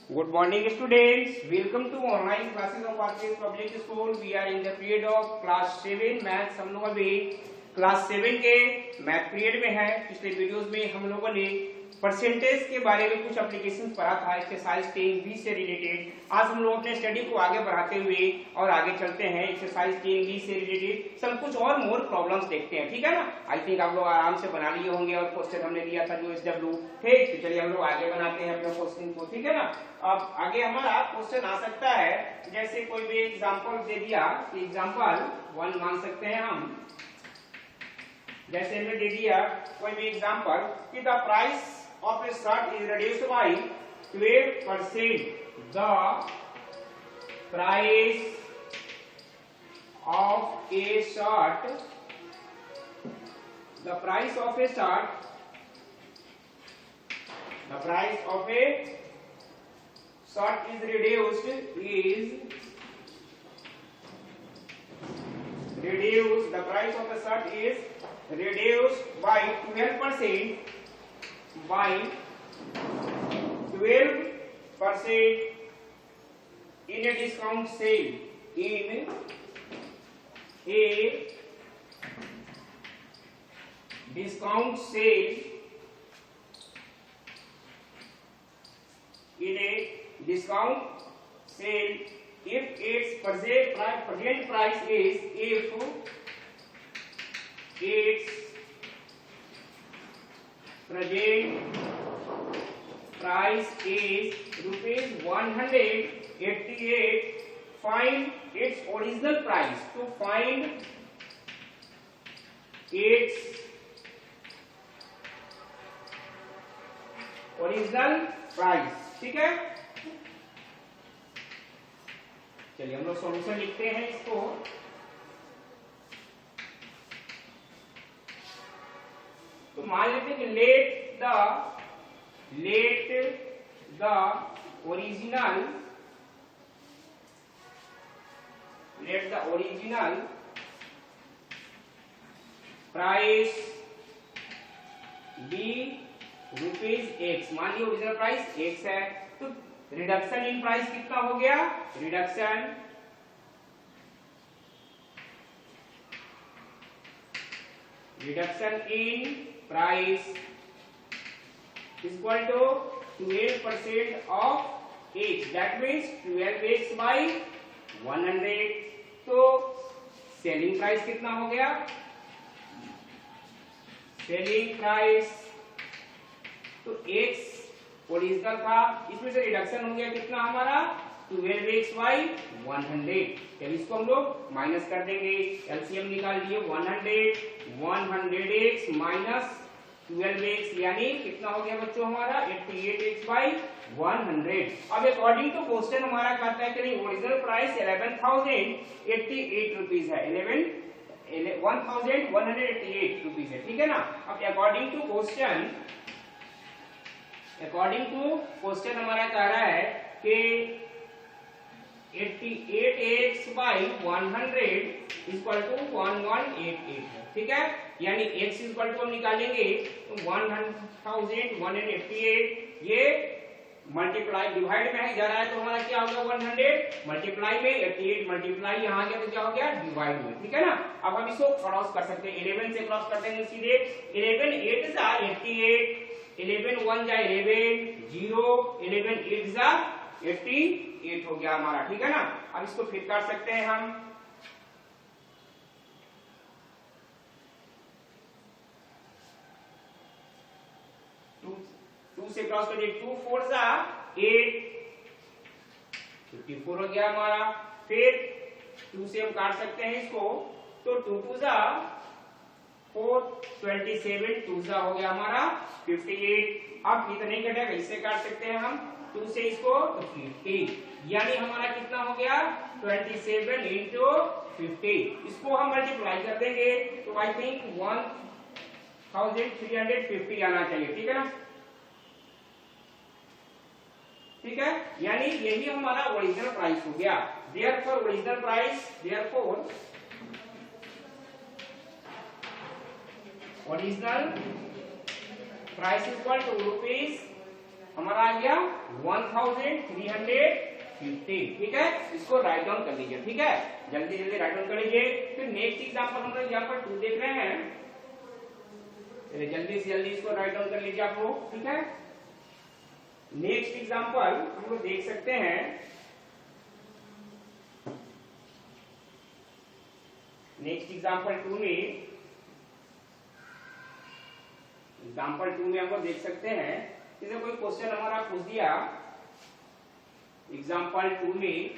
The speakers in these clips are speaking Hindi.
Good morning, students. Welcome to online classes of RPS Public School. We are in the period of class 7 maths. हम लोग अभी क्लास 7 के मैथ पीरियड में है. पिछले वीडियोस में हम लोगों ने परसेंटेज के बारे में कुछ एप्लीकेशन पढ़ा था एक्सरसाइज 10B से रिलेटेड. आज हम लोग अपने स्टडी को आगे बढ़ाते हुए और आगे चलते हैं एक्सरसाइज 10B से रिलेटेड सब कुछ और मोर प्रॉब्लम्स देखते हैं. ठीक है ना. आई थिंक आप लोग आराम से बना लिए होंगे और क्वेश्चन हमने दिया था जो SW. ठीक, तो चलिए हम लोग आगे बनाते हैं अपने क्वेश्चन को. ठीक है ना. अब आगे हमारा क्वेश्चन आ सकता है जैसे कोई भी एग्जांपल दे दिया. एग्जांपल 1 मान सकते हैं हम. जैसे हमने दे दिया कोई भी एग्जांपल कि the price of a shirt is reduced by 12%. The price of a shirt, the price of a shirt, the price of a shirt is reduced, the price of a shirt is reduced by 12%. By 12% in a discount sale. In a discount sale. In a discount sale, if its present price is present price is rupees 188, find its original price. To find its original price. ठीक है. चलिए हम लोग सॉल्यूशन लिखते हैं इसको. तो मान लेते हैं कि let the original price be rupees x. मान लिया ओरिजिनल प्राइस x है. तो रिडक्शन इन प्राइस कितना हो गया. Reduction in price is equal to 12% of x. That means 12x by 100. तो सेलिंग प्राइस कितना हो गया. सेलिंग प्राइस तो x ओरिजिनल था, इसमें से रिडक्शन हो गया कितना हमारा 12x by 100. जब इसको हम लोग माइनस कर देंगे. एलसीएम निकाल लिए 100x माइनस 12x यानी कितना हो गया बच्चों हमारा 88x by 100. अब अकॉर्डिंग टू क्वेश्चन हमारा कहता है कि नहीं ओरिजिनल प्राइस 11,088 रुपीज है. 11,188 रुपीज है. ठीक है ना. अब अकॉर्डिंग टू क्वेश्चन हमारा कह रहा है कि 88x by 100 इक्वल टू 1188 है. ठीक है. यानी x इक्वल टू हम निकालेंगे तो 1188 ये मल्टीप्लाई डिवाइड में है जा रहा है तो हमारा क्या होगा 100 मल्टीप्लाई में 88 मल्टीप्लाई यहाँ आ गया तो क्या हो गया डिवाइड में. ठीक है ना. अब हम इसको क्रॉस कर सकते हैं. 11 से क्रॉस कर देंगे सीधे. 11 8 जा 88, 11 1 जा 11, 0 11 8 जा 88 हो गया हमारा. ठीक है ना. अब इसको फिर कर सकते हैं हम. टू से क्रॉस करिए 2 4 जा 8 54 हो गया हमारा. फिर 2 से हम काट सकते हैं इसको तो 2 2 जा 4 27 2 जा हो गया हमारा 58. अब इतना ही कटेगा इससे काट सकते हैं हम 2 से इसको 50 यानी हमारा कितना हो गया 27 इंटू 50. इसको हम मल्टीप्लाई कर देंगे तो आई थिंक 1350 आना चाहिए. ठीक है ना. ठीक है. यानी यही हमारा ओरिजिनल प्राइस हो गया. Therefore original price original price is equal to rupees हमारा आ गया 1350। ठीक है, इसको राइट डाउन कर लीजिए। ठीक है, जल्दी जल्दी राइट डाउन कर लीजिए। फिर नेक्स्ट एग्जांपल हम लोग यहाँ पर 2 देख रहे हैं, जल्दी से जल्दी इसको राइट डाउन कर लीजिए आप लोग। ठीक है, नेक्स्ट एग्जांपल हम लोग देख सकते हैं, नेक्स्ट एग्जांपल 2 में हम लोग देख सकते हैं, जैसे कोई क्वेश्चन हमारा पूछ दिया एग्जांपल 2 में,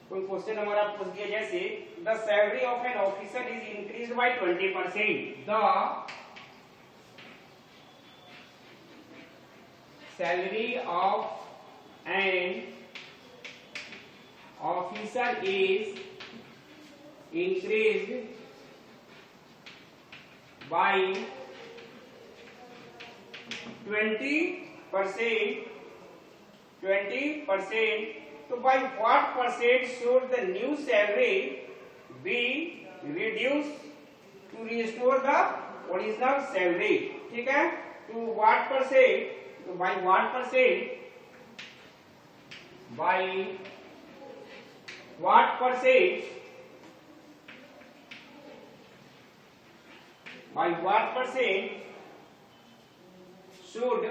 कोई क्वेश्चन हमारा पूछ दिया जैसे the salary of an officer is increase by 20%। The salary of an officer is increased by 20%, so by what percent should the new salary be reduced to restore the original salary? ठीक है, to what percent, तो by what percent, by what percent, by what percent should,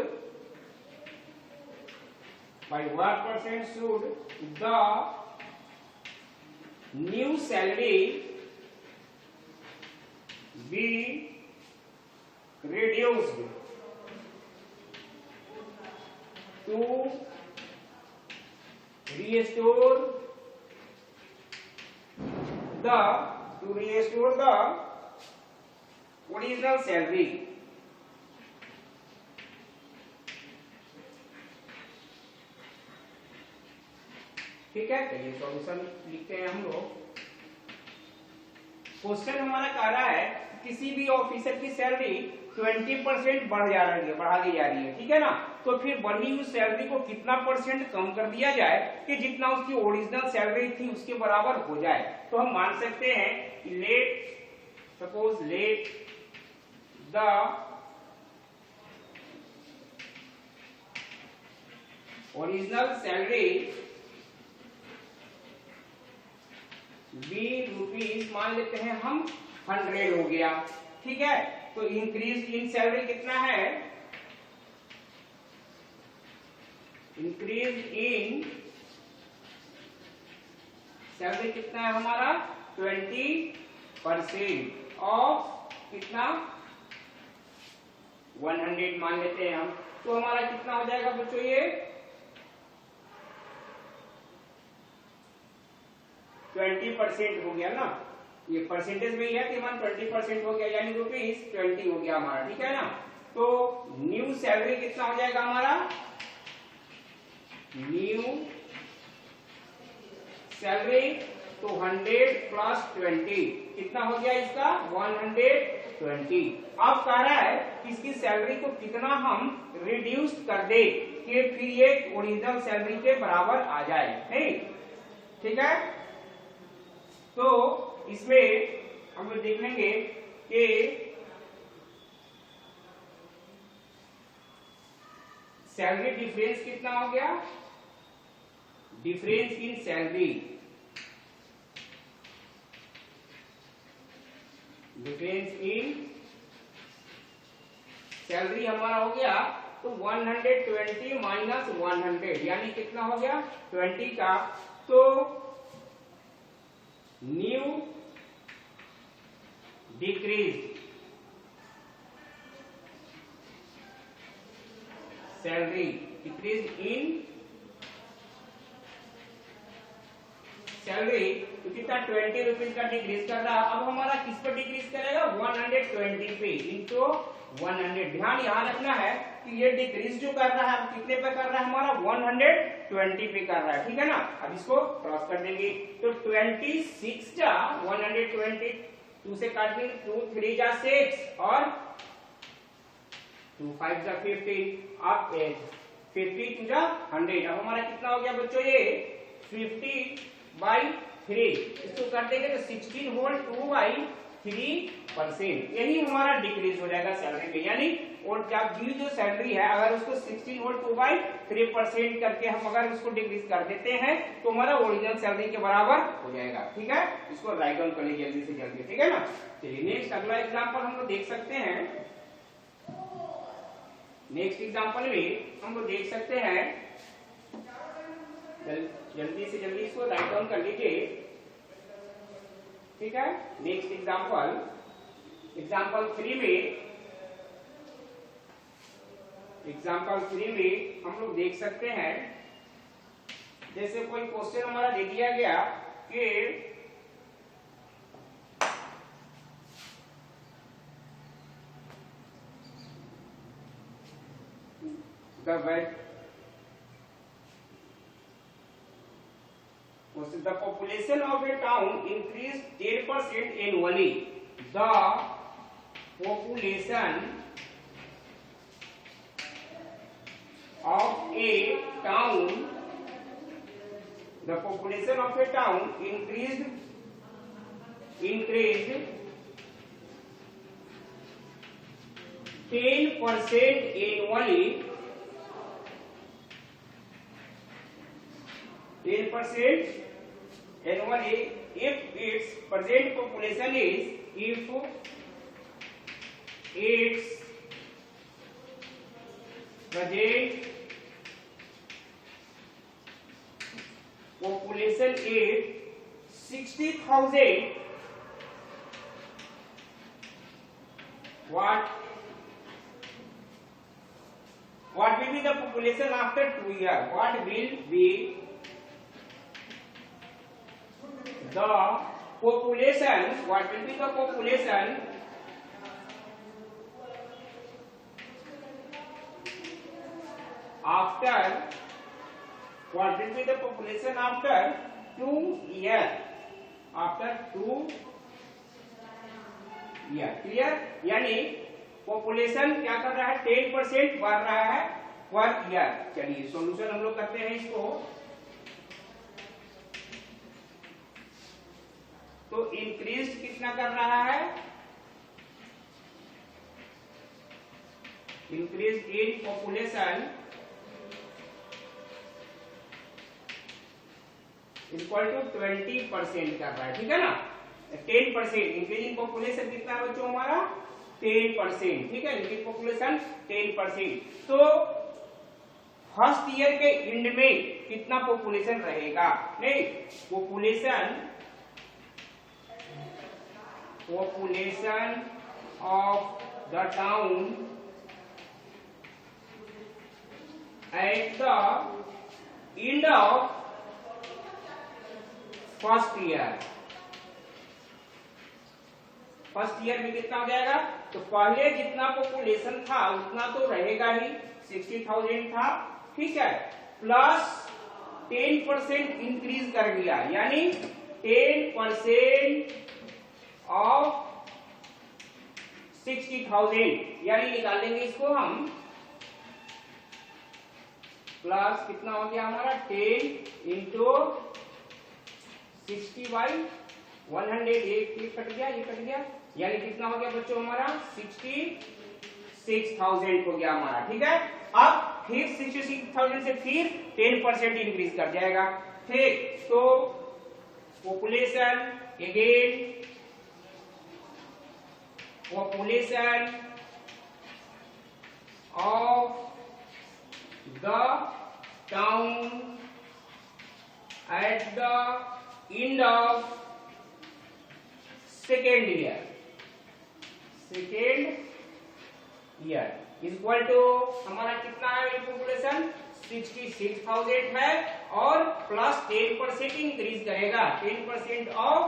by what percent should the new salary be reduced to restore the original salary. ठीक है, चलिए सॉल्यूशन लिखते हैं हम लोग। क्वेश्चन हमारा कह रहा है किसी भी ऑफिसर की सैलरी 20% बढ़ा दी जा रही है। ठीक है ना, तो फिर बढ़ी हुई सैलरी को कितना परसेंट कम कर दिया जाए कि जितना उसकी ओरिजिनल सैलरी थी उसके बराबर हो जाए। तो हम मान सकते हैं कि let the original salary be rupees, मान लेते हैं हम 100 हो गया। ठीक है, तो इंक्रीज इन सैलरी कितना है, इंक्रीज इन सैलरी कितना है हमारा 20% ऑफ कितना 100 मान लेते हैं हम। तो हमारा कितना हो जाएगा बच्चों, ये 20% हो गया ना, ये परसेंटेज में ही है कि 20% हो गया, यानी ₹20 हो गया हमारा। ठीक है ना, तो न्यू सैलरी कितना हो जाएगा हमारा, न्यू सैलरी तो 100 प्लस 20 कितना हो गया इसका 120। अब कह रहा है कि इसकी सैलरी को कितना हम रिड्यूस कर दे कि फिर ये ओरिजिनल सैलरी के बराबर आ जाए। नहीं, ठीक है, तो इसमें हम लोग देख लेंगे कि सैलरी डिफरेंस कितना हो गया, difference in salary, difference in salary हमारा हो गया तो 120 माइनस 100 यानी कितना हो गया 20 का। तो new decrease salary, decrease in salary तो कितना 20 रुपीज का डिक्रीज कर रहा है। अब हमारा किस पर डिक्रीज करेगा 120 पे इंटू 100। ध्यान यहाँ रखना है कि ये डिक्रीज जो कर रहा है कितने पे कर रहा है हमारा 120 पे कर रहा है। ठीक है ना, अब इसको क्रॉस कर देंगे तो 26 जा 120 2 से काट देंगे 2 3 जा 6 और 2 5 जा 15 अब 50 2 जा 100। अब हमारा कितना हो गया बच्चों ये 50/3 इसको कर देंगे तो 16 होल 2/3 16% यही हमारा डिक्रीज हो जाएगा सैलरी में। यानी और जब जो सैलरी है अगर उसको 16 और 2/3% करके हम अगर उसको डिक्रीज कर देते हैं तो हमारा ओरिजिनल सैलरी के बराबर हो जाएगा। ठीक है, इसको राइट डाउन कर लीजिए जल्दी से जल्दी। ठीक है ना, चलिए नेक्स्ट अगला एग्जांपल हम लोग देख सकते हैं। नेक्स्ट एग्जांपल में हम लोग देख सकते हैं, जल्दी से जल्दी इसको राइट डाउन कर लीजिए। ठीक है, नेक्स्ट एग्जांपल, एग्जांपल 3 में हम लोग देख सकते हैं, जैसे कोई क्वेश्चन हमारा दे दिया गया कि the population of a town increased 10% annually. The population of a town, increased 10% annually. 10% annually if its present population is present population is 60,000, what will be the population after 2 years? What will be the population? What will be the population after? What will be the population after 2 years? After 2 years, clear? यानी पॉपुलेशन क्या कर रहा है, 10% बढ़ रहा है पर ईयर। चलिए सॉल्यूशन हम लोग करते हैं इसको। तो इंक्रीज कितना कर रहा है, increase in population equal to 20% कर रहा है। ठीक है ना, 10% इंक्रीज इन पॉपुलेशन कितना है बच्चों हमारा, 10%। ठीक है, इंक्रीज पॉपुलेशन 10%। तो फर्स्ट ईयर के एंड में कितना पॉपुलेशन रहेगा, नहीं population of the town at the end of first year में कितना हो जाएगा, तो पहले जितना पॉपुलेशन था उतना तो रहेगा ही, 60,000 था। ठीक है, प्लस 10% इंक्रीज कर दिया, यानी 10% ऑफ 60,000, यानी निकाल लेंगे इसको हम, प्लस कितना हो गया हमारा 10 इंटू 60/100, ये कट गया, ये कट गया, यानी कितना हो गया बच्चों हमारा 66,000 हो गया हमारा। ठीक है, अब फिर 66,000 से फिर 10% इंक्रीज कर जाएगा। ठीक, तो population again, population of the town at the end of second year equal to हमारा कितना है पॉपुलेशन, 66,000 है और प्लस 10% इंक्रीज करेगा, 10% ऑफ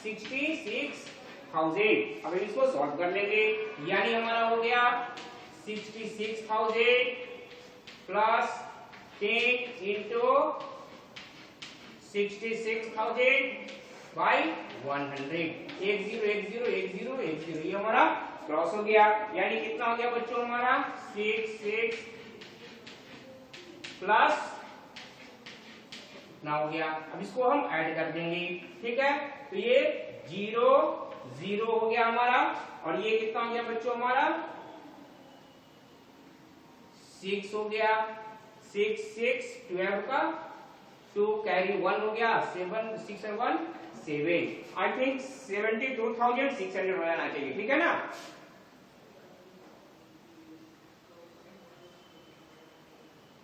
66,000। अब इसको सॉल्व कर लेंगे, यानी हमारा हो गया 66,000 प्लस 10 इंटू 66,000/100, 10101010, ये हमारा क्रॉस हो गया, यानी कितना हो गया बच्चों हमारा 66 प्लस ना हो गया। अब इसको हम ऐड कर देंगे। ठीक है, तो ये 0 0 हो गया हमारा, और ये कितना हो गया बच्चों हमारा 6 हो गया, 6 6 12 का 2 कैरी 1 हो गया, 7 6 और 1 7। आई थिंक 72,600 हो जाना चाहिए, ठीक है ना।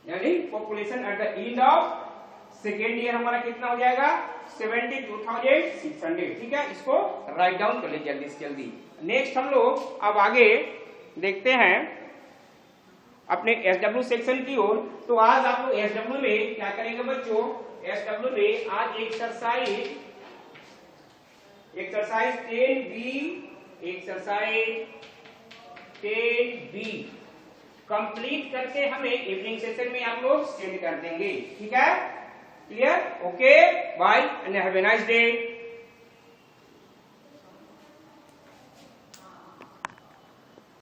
यानी population at the end of second year हमारा कितना हो जाएगा 72,600, ठीक है। इसको राइट डाउन कर ले जल्दी से जल्दी। नेक्स्ट हम लोग अब आगे देखते हैं अपने SW सेक्शन की ओर। तो आज आप लोग SW में क्या करेंगे बच्चों, SW में आज एक्सरसाइज 10B कंप्लीट करके हमें इवनिंग सेशन में आप लोग सेंड कर देंगे, ठीक है। Clear, okay, bye and have a nice day.